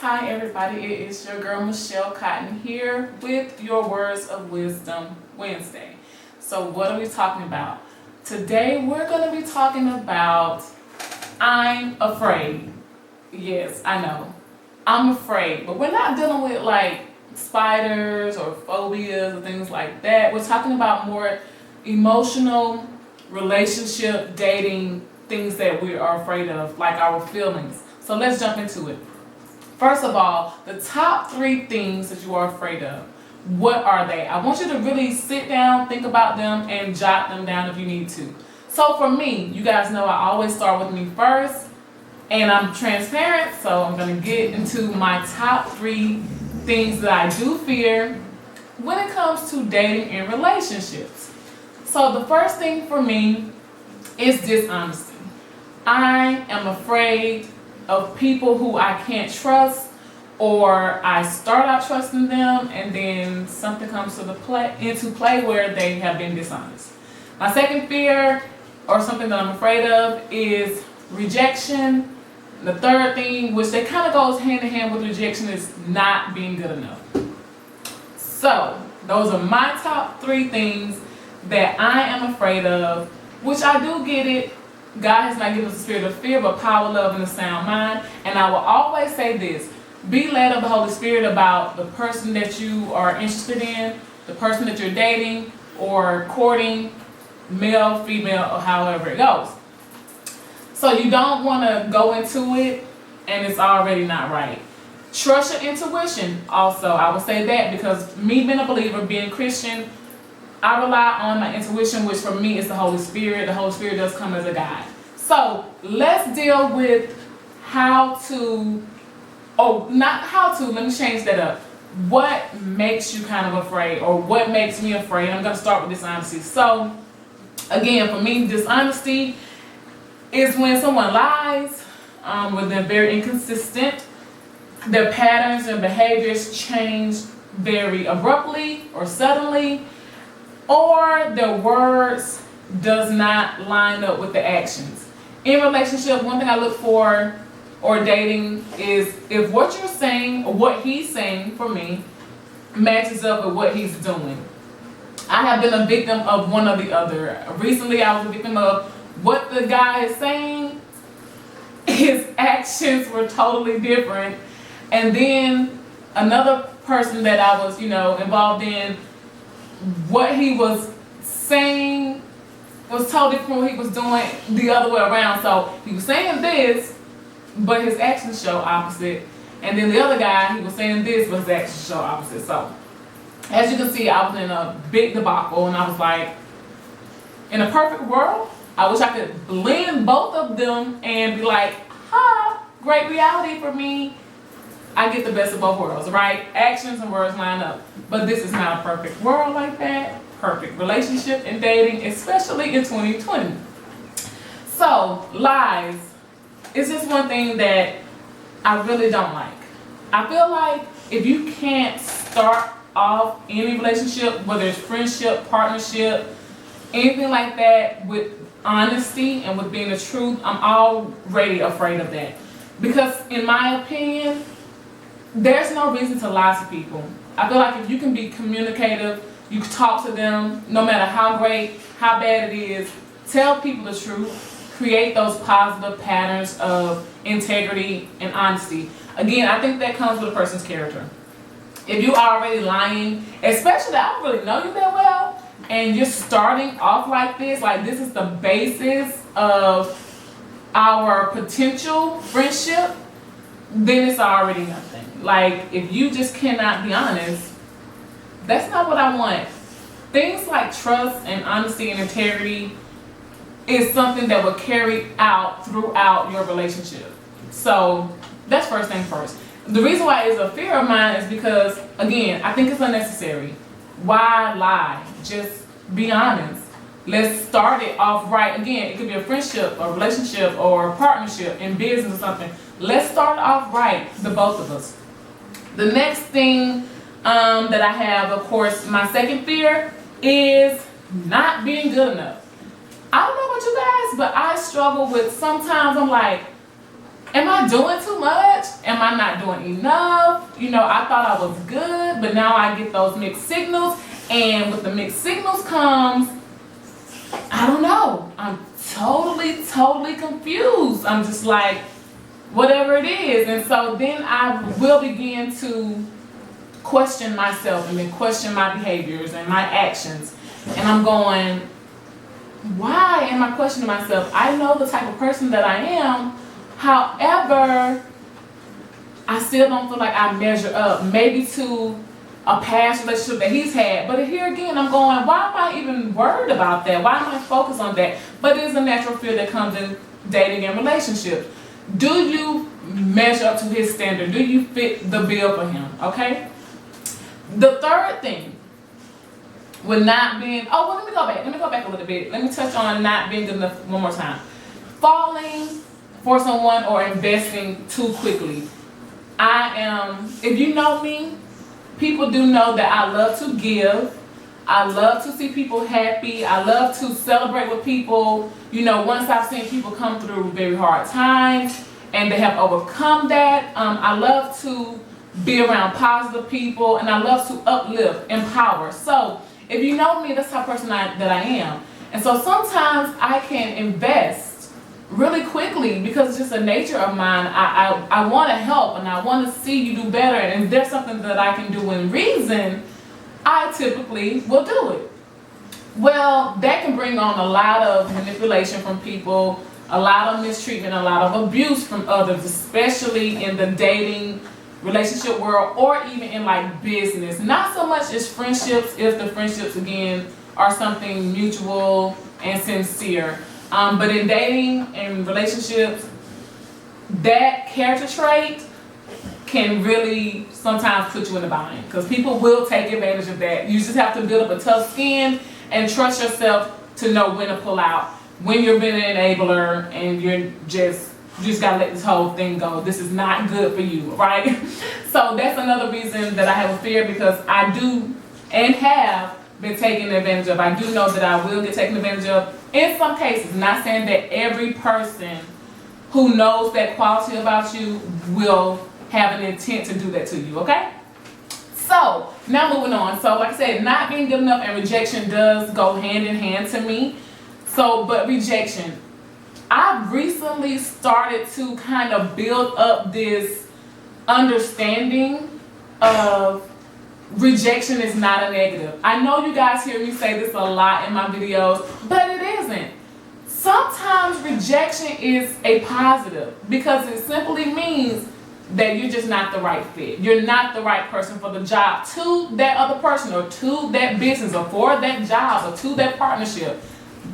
Hi everybody, it is your girl Michelle Cotton here with your Words of Wisdom Wednesday. So what are we talking about? Today we're going to be talking about I'm afraid. Yes, I know. I'm afraid, but we're not dealing with like spiders or phobias or things like that. We're talking about more emotional, relationship, dating, things that we are afraid of, like our feelings. So let's jump into it. First of all, the top 3 things that you are afraid of. What are they? I want you to really sit down, think about them, and jot them down if you need to. So for me, you guys know I always start with me first, and I'm transparent, so I'm going to get into my top 3 things that I do fear when it comes to dating and relationships. So the first thing for me is dishonesty. I am afraid of people who I can't trust, or I start out trusting them and then something comes into play where they have been dishonest. My second fear, or something that I'm afraid of, is rejection. The third thing, which they kind of goes hand in hand with rejection, is not being good enough. So those are my top 3 things that I am afraid of, which I do get it. God has not given us a spirit of fear, but power, love, and a sound mind. And I will always say this: be led of the Holy Spirit about the person that you are interested in, the person that you're dating or courting, male, female, or however it goes. So you don't want to go into it and it's already not right. Trust your intuition. Also, I will say that because me being a believer, being Christian, I rely on my intuition, which for me is the Holy Spirit. The Holy Spirit does come as a guide. So let's deal with let me change that up. What makes you kind of afraid, or what makes me afraid? I'm going to start with dishonesty. So again, for me, dishonesty is when someone lies, when they're very inconsistent, their patterns and behaviors change very abruptly or suddenly, or their words does not line up with the actions. In relationship, one thing I look for, or dating, is if what you're saying, or what he's saying for me, matches up with what he's doing. I have been a victim of one or the other. Recently I was a victim of what the guy is saying, his actions were totally different, and then another person that I was involved in, what he was saying was totally different from what he was doing the other way around. So he was saying this, but his actions show opposite. And then the other guy, he was saying this, but his actions show opposite. So as you can see, I was in a big debacle, and I was like, in a perfect world, I wish I could blend both of them and be like, great reality for me. I get the best of both worlds, right? Actions and words line up. But this is not a perfect world like that. Perfect relationship and dating, especially in 2020. So, lies is just one thing that I really don't like. I feel like if you can't start off any relationship, whether it's friendship, partnership, anything like that, with honesty and with being the truth, I'm already afraid of that. Because in my opinion, there's no reason to lie to people. I feel like if you can be communicative, you can talk to them, no matter how great, how bad it is, tell people the truth, create those positive patterns of integrity and honesty. Again, I think that comes with a person's character. If you're already lying, especially I don't really know you that well, and you're starting off like this is the basis of our potential friendship, then it's already nothing. Like, if you just cannot be honest, that's not what I want. Things like trust and honesty and integrity is something that will carry out throughout your relationship. So that's first thing first. The reason why it's a fear of mine is because, again, I think it's unnecessary. Why lie? Just be honest. Let's start it off right. Again, it could be a friendship, a relationship, or a partnership in business or something. Let's start off right, the both of us. The next thing that I have, of course, my second fear is not being good enough. I don't know about you guys, but I struggle with, sometimes I'm like, Am I doing too much? Am I not doing enough? You know, I thought I was good, but now I get those mixed signals. And with the mixed signals comes, I don't know. I'm totally confused. I'm just like, whatever it is. And so then I will begin to question myself and then question my behaviors and my actions. And I'm going, why am I questioning myself? I know the type of person that I am. However, I still don't feel like I measure up, maybe to a past relationship that he's had. But here again, I'm going, why am I even worried about that? Why am I focused on that? But it is a natural fear that comes in dating and relationships. Do you measure up to his standard? Do you fit the bill for him? Okay? The third thing with not being, let me go back a little bit. Let me touch on not being good enough one more time. Falling for someone or investing too quickly. If you know me, people do know that I love to give. I love to see people happy. I love to celebrate with people. You know, once I've seen people come through very hard times and they have overcome that, I love to be around positive people, and I love to uplift, empower. So if you know me, that's the type of person that I am. And so sometimes I can invest really quickly because it's just a nature of mine. I want to help and I want to see you do better. And if there's something that I can do in reason, I typically will do it. Well, that can bring on a lot of manipulation from people, a lot of mistreatment, a lot of abuse from others, especially in the dating relationship world or even in like business. Not so much as friendships, if the friendships again are something mutual and sincere. But in dating and relationships, that character trait can really sometimes put you in a bind because people will take advantage of that. You just have to build up a tough skin and trust yourself to know when to pull out, when you're being an enabler and you just gotta let this whole thing go. This is not good for you, right? So that's another reason that I have a fear, because I do and have been taken advantage of. I do know that I will get taken advantage of in some cases. Not saying that every person who knows that quality about you will have an intent to do that to you, okay? So now moving on. So like I said, not being good enough and rejection does go hand in hand to me. So, but rejection, I've recently started to kind of build up this understanding of rejection is not a negative. I know you guys hear me say this a lot in my videos, but it isn't. Sometimes rejection is a positive because it simply means that you're just not the right fit. You're not the right person for the job to that other person or to that business or for that job or to that partnership.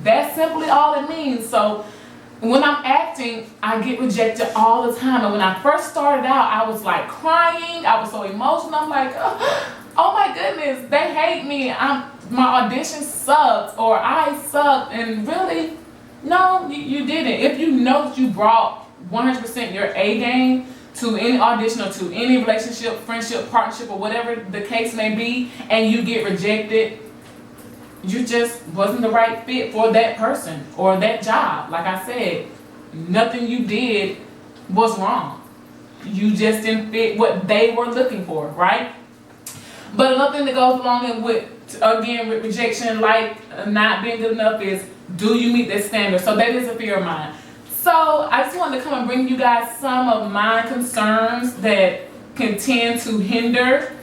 That's simply all it means. So when I'm acting, I get rejected all the time. And when I first started out, I was like crying. I was so emotional. I'm like, oh my goodness, they hate me. My audition sucked, or I sucked. And really, no, you didn't. If you know that you brought 100% your A game to any audition or to any relationship, friendship, partnership, or whatever the case may be, and you get rejected, you just wasn't the right fit for that person or that job. Like I said, nothing you did was wrong. You just didn't fit what they were looking for, right? But another thing that goes along with rejection, like not being good enough, is do you meet that standard? So that is a fear of mine. So I just wanted to come and bring you guys some of my concerns that can tend to hinder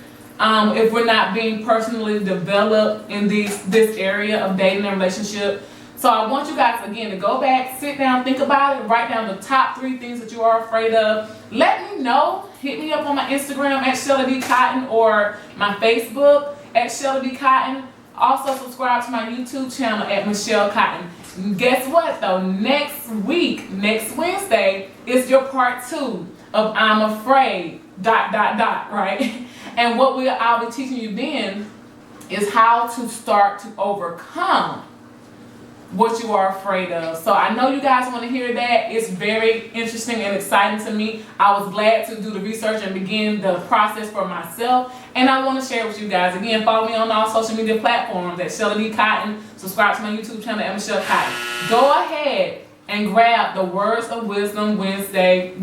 if we're not being personally developed in this area of dating and relationship. So I want you guys, again, to go back, sit down, think about it, write down the top 3 things that you are afraid of. Let me know. Hit me up on my Instagram at Shelly D. Cotton or my Facebook at Shelly D. Cotton. Also subscribe to my YouTube channel at Michelle Cotton. And guess what though? Next week, next Wednesday, is your part 2 of I'm Afraid, ... right? And what I'll be teaching you then is how to start to overcome what you are afraid of. So I know you guys want to hear that. It's very interesting and exciting to me. I was glad to do the research and begin the process for myself. And I want to share it with you guys. Again, follow me on all social media platforms at Shelly D. Cotton. Subscribe to my YouTube channel at Michelle Cotton. Go ahead and grab the Words of Wisdom 60-day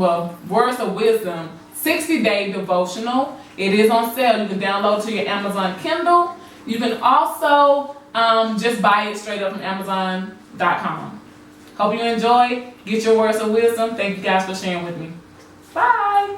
devotional. It is on sale. You can download it to your Amazon Kindle. You can also just buy it straight up from Amazon.com. Hope you enjoy. Get your words of wisdom. Thank you guys for sharing with me. Bye.